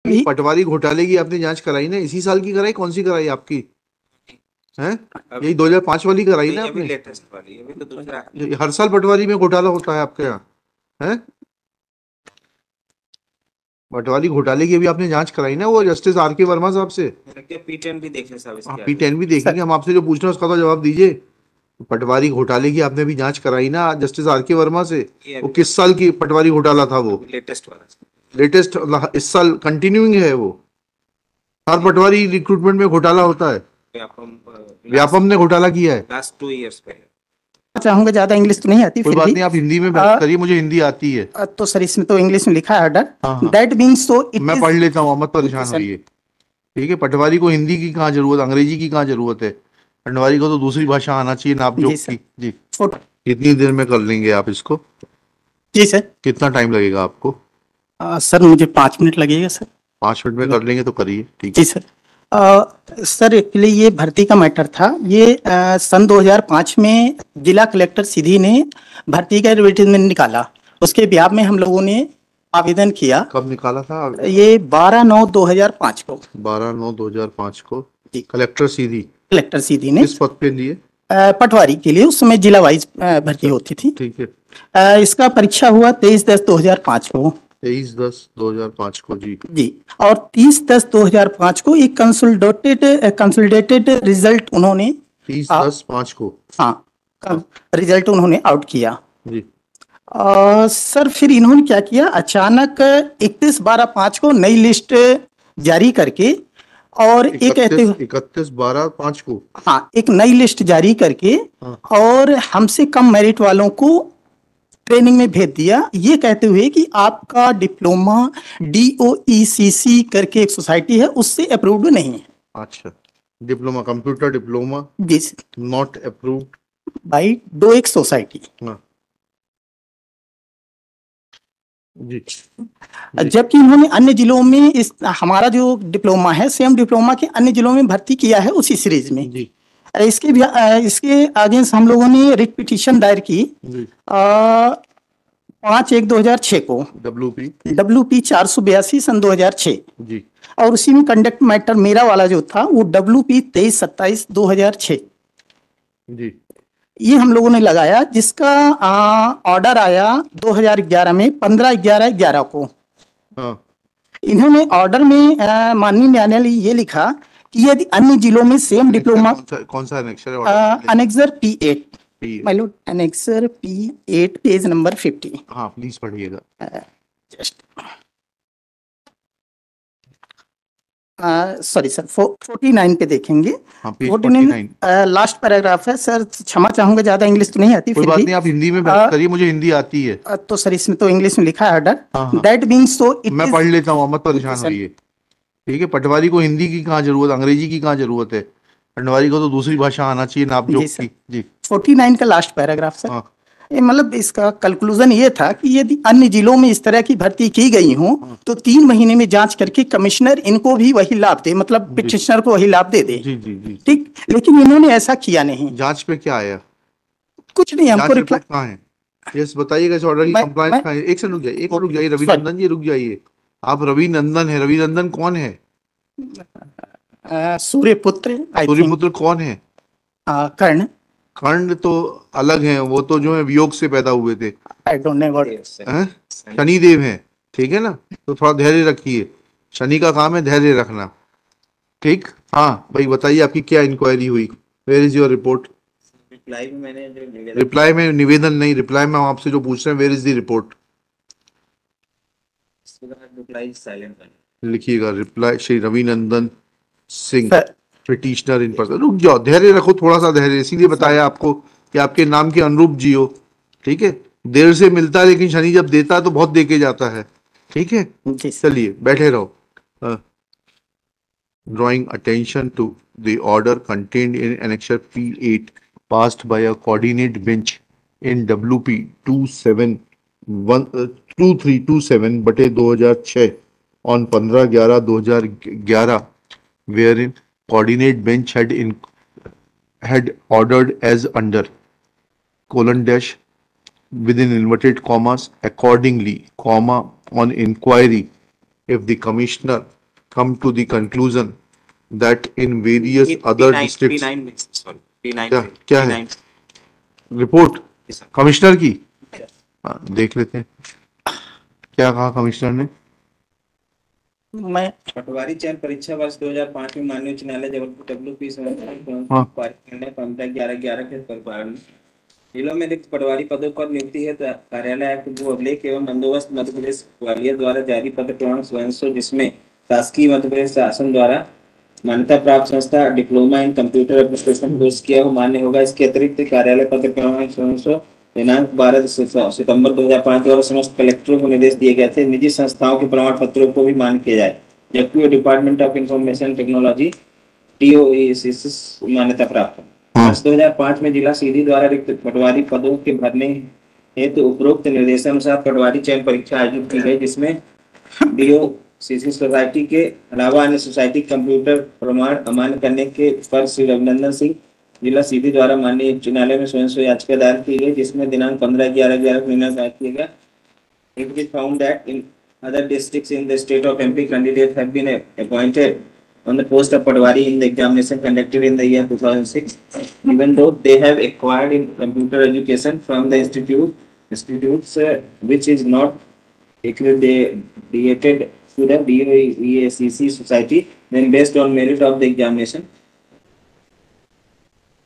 ये पटवारी घोटाले की आपने जांच कराई ना, इसी साल की कराई? कौन सी कराई आपकी है? यही 2005 वाली कराई ना आपने? लेटेस्ट वाली, अभी तो दूसरा। हर साल पटवारी में घोटाला होता है आपके यहाँ है? पटवारी घोटाले की अभी आपने जांच कराई ना, वो जस्टिस आर के वर्मा साहब से? P10 भी देखें साहब इसके आगे। P10 भी देखेंगे हम। आपसे जो पूछ रहे हैं उसका तो जवाब दीजिए। पटवारी घोटाले की आपने भी जांच कराई ना जस्टिस आर के वर्मा से? वो किस साल की पटवारी घोटाला था वो? लेटेस्ट वाला। लेटेस्ट इस साल कंटिन्यूइंग है वो? हर पटवारी रिक्रूटमेंट में घोटाला होता है। व्यापम ने घोटाला किया है लास्ट 2 इयर्स पे। चाहूंगा, ज्यादा इंग्लिश तो नहीं आती, कोई फिर बात भी नहीं, आप हिंदी में बात करिए, मुझे हिंदी आती है। तो सर इसमें तो इंग्लिश में लिखा है ऑर्डर। हाँ। दैट बीइंग सो इट मैं पढ़ लेता हूँ, मत परेशान होइए। ठीक है, पटवारी को हिंदी की कहाँ जरूरत, अंग्रेजी की कहाँ जरूरत है? पटवारी को तो दूसरी भाषा आना चाहिए नापजोक की। जी, कितनी देर में कर लेंगे आप इसको? जी सर। कितना टाइम लगेगा आपको? सर मुझे 5 मिनट लगेगा सर। 5 मिनट में कर लेंगे तो करिए। ठीक जी सर। सर एक्चुअली ये भर्ती का मैटर था। ये सन 2005 में जिला कलेक्टर सीधी ने भर्ती का एडवर्टीजमेंट निकाला, उसके ब्याह में हम लोगों ने आवेदन किया। कब निकाला था? ये 12/9/2005 को। 12/9/2005 को कलेक्टर सीधी ने किस पद पे लिए? पटवारी के लिए। उस समय जिला वाइज भर्ती होती थी। ठीक है। इसका परीक्षा हुआ 23/10/2005 को। 23/10/2005 को। जी। और 30/10/2005 को एक कंसोलिडेटेड रिजल्ट उन्होंने 30/10/5 को। हाँ, रिजल्ट उन्होंने आउट किया जी। सर फिर इन्होंने क्या किया, अचानक 31/12/5 को नई लिस्ट जारी करके और 31/12/5 को एक नई लिस्ट जारी करके और हमसे कम मेरिट वालों को ट्रेनिंग में भेज दिया, ये कहते हुए कि आपका डिप्लोमा DOECC करके एक सोसाइटी है उससे अप्रूव्ड नहीं है। अच्छा, डिप्लोमा, कंप्यूटर डिप्लोमा जी not approved by DOEX society. जी। जबकि इन्होंने अन्य जिलों में इस हमारा जो डिप्लोमा है सेम डिप्लोमा के अन्य जिलों में भर्ती किया है उसी सीरीज में। जी। इसके अगेंस्ट हम लोगों ने रिट पिटीशन दायर की 5/1/2006 को। WP 482 सन 2006। जी। और उसी में कंडक्ट मैटर मेरा वाला जो था वो WP 23/27/2006। जी। ये हम लोगों ने लगाया, जिसका ऑर्डर आया 2011 में 15/11/11 को। इन्होंने ऑर्डर में माननीय न्यायालय ये लिखा कि यदि अन्य जिलों में सेम डिप्लोमा, कौन सा अनेक्सर है? Annexure P8 annexure P8 page number 50। हाँ प्लीज पढ़िएगा। सॉरी सर 49 पे देखेंगे। 49 लास्ट पैराग्राफ है सर। क्षमा चाहूंगा, ज्यादा इंग्लिश तो नहीं आती, कोई बात नहीं, आप हिंदी में बात करिए, मुझे हिंदी आती है। तो सर इसमें तो इंग्लिश में लिखा है ऑर्डर। दैट बीइंग सो मैं पढ़ लेता हूँ, मत परेशान होइए। ठीक है, पटवारी को हिंदी की कहाँ जरूरत, अंग्रेजी की कहाँ जरूरत है? पटवारी को तो दूसरी भाषा आना चाहिए नापजोक की। जी। 49 का लास्ट पैराग्राफ सर। मतलब इसका कंक्लूजन ये था कि यदि अन्य जिलों में इस तरह की भर्ती की गई हो तो 3 महीने में जांच करके कमिश्नर इनको भी वही लाभ दे, मतलब पिटिशनर को वही लाभ दे दे। जी जी जी। ठीक, लेकिन इन्होंने ऐसा किया नहीं। जांच पे क्या आया? कुछ नहीं, हमको रिप्लाई कहाँ है? यस बताइएगा, इस ऑर्डर की कंप्लायंस कहाँ है? एक से रुक जाइए, एक रुक जाइए रविनंदन जी, रुक जाइए। आप रविनंदन है, रविनंदन कौन है? सूर्यपुत्र कौन है? कर्ण तो अलग हैं, वो तो जो है वियोग से पैदा हुए थे। I don't know what. Shanidev हैं, ठीक है ना? तो थोड़ा धैर्य रखिए, शनि का काम है धैर्य रखना। ठीक। हाँ भाई बताइए, आपकी क्या इंक्वायरी हुई? Where is your report? Reply में निवेदन नहीं, रिप्लाई में हम आपसे जो पूछ रहे हैं, वेयर इज द रिपोर्ट? लिखिएगा, reply Shri Ravinandan Singh petitioner in person. रुक जाओ, धैर्य रखो, थोड़ा सा धैर्य, इसीलिए बताया आपको कि आपके नाम के अनुरूप जियो। ठीक है, देर से मिलता है लेकिन शनि जब देता है तो बहुत देके जाता है। ठीक है, चलिए बैठे रहो। Drawing attention to the order contained in annexure P8 passed by a coordinate bench in WP 2327/2006 on 15/11/2011, wherein coordinate bench had ordered as under (within inverted commas) accordingly, on inquiry if the commissioner come to the conclusion that in various other districts, P9 में, sorry, P9 क्या पे, क्या है P9 report Yes, sir. Commissioner की? हाँ, देख लेते हैं क्या कहा कमिश्नर ने। मैं पटवारी चयन परीक्षा वर्ष 2005 में माननीय उच्च न्यायालय जबलपुर WP हाँ। निर्णय 15/11/11 के परिपालन जिलों में रिक्त पटवारी पदों पर नियुक्ति है कार्यालय आयुक्त भू अभिलेख एवं बंदोबस्त मध्य प्रदेश ग्वालियर द्वारा जारी पत्र प्रमाण स्वयं जिसमें शासकीय मध्य प्रदेश शासन द्वारा मान्यता प्राप्त संस्था diploma in computer application course किया हुआ मान्य होगा। इसके अतिरिक्त कार्यालय पत्र प्रमाण स्वयं दिनांक 12 सितंबर 2005 द्वारा समस्त कलेक्टरों को निर्देश दिए गए थे निजी संस्थाओं के प्रमाण पत्रों को भी मान्य किया जाए, जबकि department of information technology DOE मान्यता प्राप्त है। वर्ष 2005 में जिला सीधी द्वारा रिक्त पटवारी पदों के भरने हेतु उपरोक्त निर्देशानुसार पटवारी चयन परीक्षा आयोजित की गई, जिसमें DOCC सोसाइटी के अलावा अन्य सोसाइटी कंप्यूटर प्रमाण अमान्य करने के पर श्री रविनंदन सिंह जिला सीधी द्वारा माननीय उच्च न्यायालय में स्वयं याचिका दायर की गई, जिसमें दिनांक 15/11/11 को निर्णय दायर किया गया। It is found that in other districts in the state of MP, candidates have been appointed on the post of Patwari in the examination conducted in the year 2006, even though they have acquired in computer education from the institutes which is not accredited to the DOEACC society, then based on merit of the examination.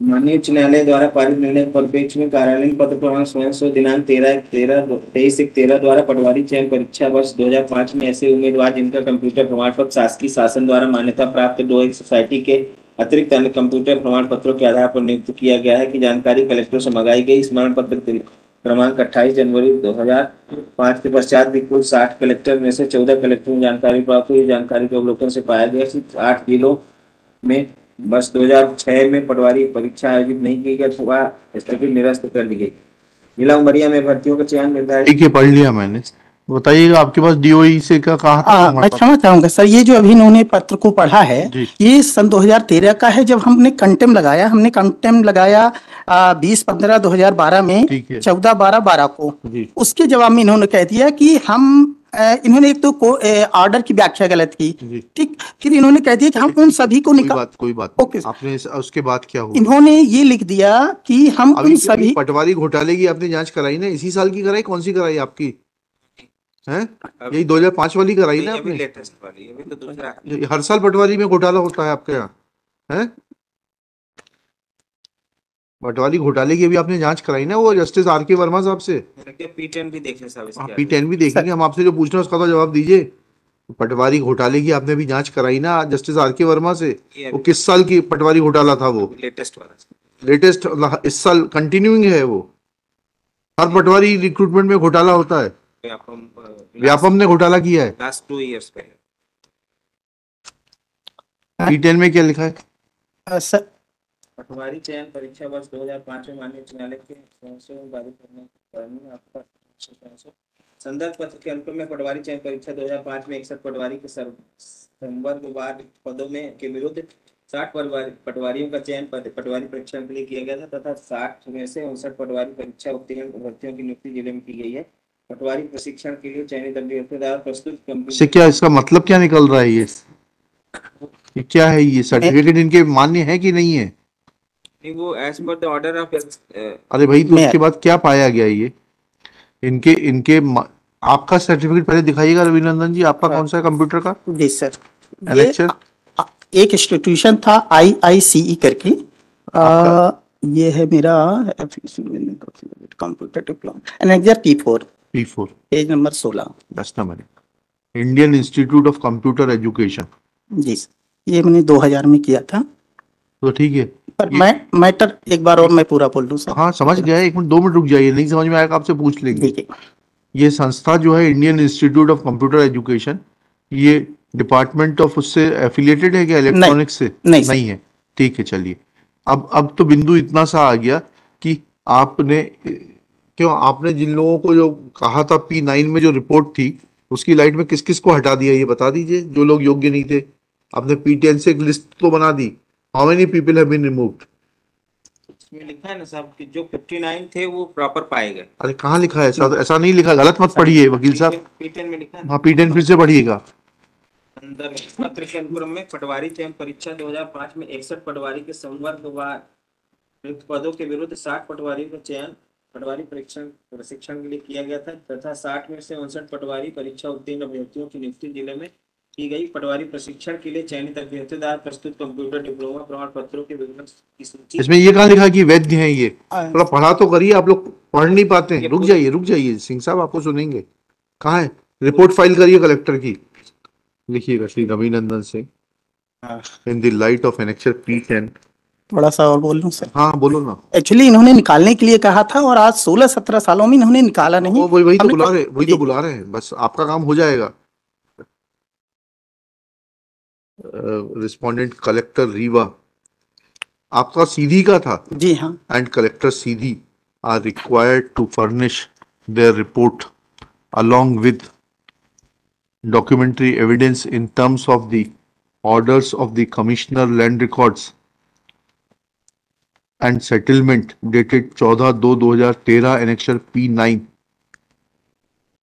माननीय उच्च न्यायालय द्वारा पारित निर्णय परिप्रेक्ष्य में कार्यालयीन पत्र प्रमाण स्वयं दिनांक 23/13 द्वारा पटवारी चयन परीक्षा वर्ष 2005 में ऐसे उम्मीदवार जिनका कंप्यूटर प्रमाण पत्र शासकीय शासन द्वारा मान्यता प्राप्त DOE सोसाइटी के अतिरिक्त अन्य कंप्यूटर प्रमाण पत्रों के आधार पर नियुक्त किया गया है की जानकारी कलेक्टर से मंगाई गई। स्मरण पत्र क्रमांक 28 जनवरी 2005 के पश्चात भी कुल 60 कलेक्टर में से 14 कलेक्टर में जानकारी प्राप्त हुई। जानकारी के अवलोकन से पाया गया कि 8 जिलों में वर्ष 2006 में पटवारी परीक्षा आयोजित नहीं की गई अथवा स्थगित निरस्त कर दी गई। जिला उमरिया में भर्तियों का चयन निर्धारित। ठीक है, पढ़ लिया मैंने। बताइएगा आपके पास DOE से क्या कहा था? मैं क्षमा चाहूंगा सर, ये जो अभी इन्होंने पत्र को पढ़ा है ये सन 2013 का है, जब हमने कंटेम लगाया 20/15/2012 में 14/12/12 को। उसके जवाब में इन्होंने कह दिया कि हम इन्होंने एक तो ऑर्डर की व्याख्या गलत की, ठीक, फिर इन्होंने कह दिया कि हम उन सभी को कोई बात ओके। आपने उसके बाद क्या हुआ? इन्होंने ये लिख दिया कि हम उन सभी पटवारी घोटाले की आपने जांच कराई ना, इसी साल की कराई? कौन सी कराई आपकी है? यही 2005 वाली कराई ना आपने? लेटेस्ट वाली अभी तो दूसरा। हर साल पटवारी में घोटाला होता है आपके यहाँ है? पटवारी घोटाले की अभी आपने जांच कराई ना वो जस्टिस R.K. वर्मा साहब से? P10 भी देख लें साहब इसके। P10 भी देखेंगे हम। आपसे जो पूछना है उसका तो जवाब दीजिए। पटवारी घोटाले की आपने अभी जांच कराई ना जस्टिस R.K. वर्मा से? वो किस साल की पटवारी घोटाला था वो? लेटेस्ट वाला। लेटेस्ट इस साल कंटिन्यूइंग है वो। हर पटवारी रिक्रूटमेंट में घोटाला होता है। व्यापम ने घोटाला किया है लास्ट 2 इयर्स पहले। P10 में क्या लिखा है सर? पटवारी चयन परीक्षा वर्ष 2005 में माननीय उच्च न्यायालय के संदर्भ पत्र के अनुक्रम में पटवारी चयन परीक्षा 2005 में 61 पटवारी के संवर्गवार पदों में के विरुद्ध 60 पटवारियों का चयन पटवारी परीक्षा के लिए किया गया था तथा 60 में से 59 पटवारी परीक्षा उत्तीर्ण अभ्यर्थियों की नियुक्ति जिले में की गई है। पटवारी प्रशिक्षण के लिए चयनित अभ्यर्थियों द्वारा प्रस्तुत से क्या इसका मतलब क्या निकल रहा है? ये क्या है? ये सर्टिफिकेट इनके मान्य है कि नहीं है? नहीं, वो as per the order of. अरे भाई, तो उसके बाद क्या पाया गया? ये इनके आपका सर्टिफिकेट पहले दिखाइएगा रविनंदन जी। आपका कौन सा है कंप्यूटर का? जी सर, एक इंस्टीट्यूशन था IICE करके, ये है मेरा computer diploma annexure P4 page number 16 10 number Indian Institute of Computer Education. जी सर, ये मैंने 2000 में किया था। तो ठीक है, पर मैटर एक बार और मैं पूरा बोल दूं सर। हाँ समझ गया, 1 मिनट 2 मिनट रुक जाइए, नहीं समझ में आएगा आपसे पूछ लेंगे। ये संस्था जो है Indian Institute of Computer education, ये डिपार्टमेंट ऑफ उससे एफिलिएटेड है क्या? इलेक्ट्रॉनिक्स से नहीं है? ठीक है, चलिए। अब तो बिंदु इतना सा आ गया कि आपने जिन लोगों को जो कहा था P9 में जो रिपोर्ट थी उसकी लाइट में किस किस को हटा दिया ये बता दीजिए, जो लोग योग्य नहीं थे। आपने P10 से एक लिस्ट तो बना दी। How many people have been removed? इसमें लिखा है ना साहब कि जो 59 थे वो प्रॉपर पाए गए। अरे कहाँ लिखा है? ऐसा नहीं लिखा, गलत मत पढ़िए वकील साहब। P10 में लिखा है। हाँ P10 फिर से पढ़िएगा। अंदर पत्र के अनुक्रम में पटवारी चयन परीक्षा 2005 में 61 पटवारी के संवर्गवार रिक्त पदों के विरुद्ध 60 पटवारी का चयन पटवारी प्रशिक्षण के लिए किया गया था तथा 60 में से 59 पटवारी परीक्षा उत्तीर्ण अभ्यर्थियों की नियुक्ति जिले में की गई। पटवारी प्रशिक्षण के लिए चयनित अभ्यर्थियों द्वारा प्रस्तुत कंप्यूटर डिप्लोमा प्रमाण पत्रों के विवरण की सूची। इसमें ये कहाँ लिखा कि वैध हैं ये? थोड़ा पढ़ा तो करिए, आप लोग पढ़ नहीं पाते हैं। रुक जाइए सिंह साहब, आपको सुनेंगे। कहाँ है? रिपोर्ट फाइल करिए कलेक्टर की, लिखिएगा Shri Ravinandan Singh in the light of annexure P10। थोड़ा सा और बोल लूं सर? हाँ बोलो ना। एक्चुअली इन्होंने निकालने के लिए कहा था और आज 16-17 सालों में इन्होंने निकाला नहीं। वही तो बुला रहे हैं, बस आपका काम हो जाएगा। रिस्पोंडेंट कलेक्टर रीवा, आपका सीधी का था? जी हाँ। And collector Sidhi are required to furnish their report along with documentary evidence in terms of the orders of the Commissioner Land Records and Settlement dated 14/2/2013 annexure P9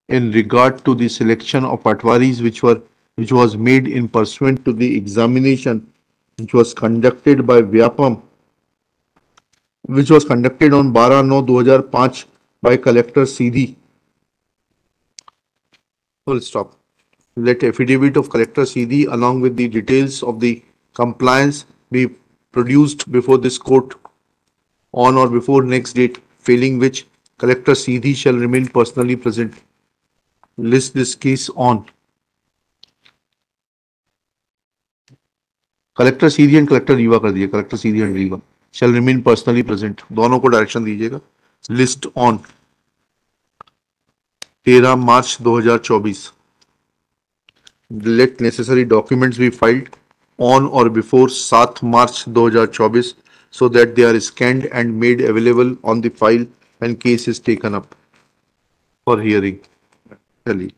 in regard to the selection of patwaris which was made in pursuant to the examination which was conducted by Vyapam, which was conducted on 12/9/2005 by Collector Seedhi. Full stop. Let affidavit of Collector Seedhi along with the details of the compliance be produced before this court on or before next date, failing which Collector Seedhi shall remain personally present. List this case on. Collector Sidhi and collector Rewa कर दिए, collector Sidhi and Rewa shall remain personally present, दोनों को direction दीजिएगा। List on 13 March 2024। Let necessary documents be filed on और before 7 March 2024 so that they are scanned and made available on the file when case is taken up for hearing. चलिए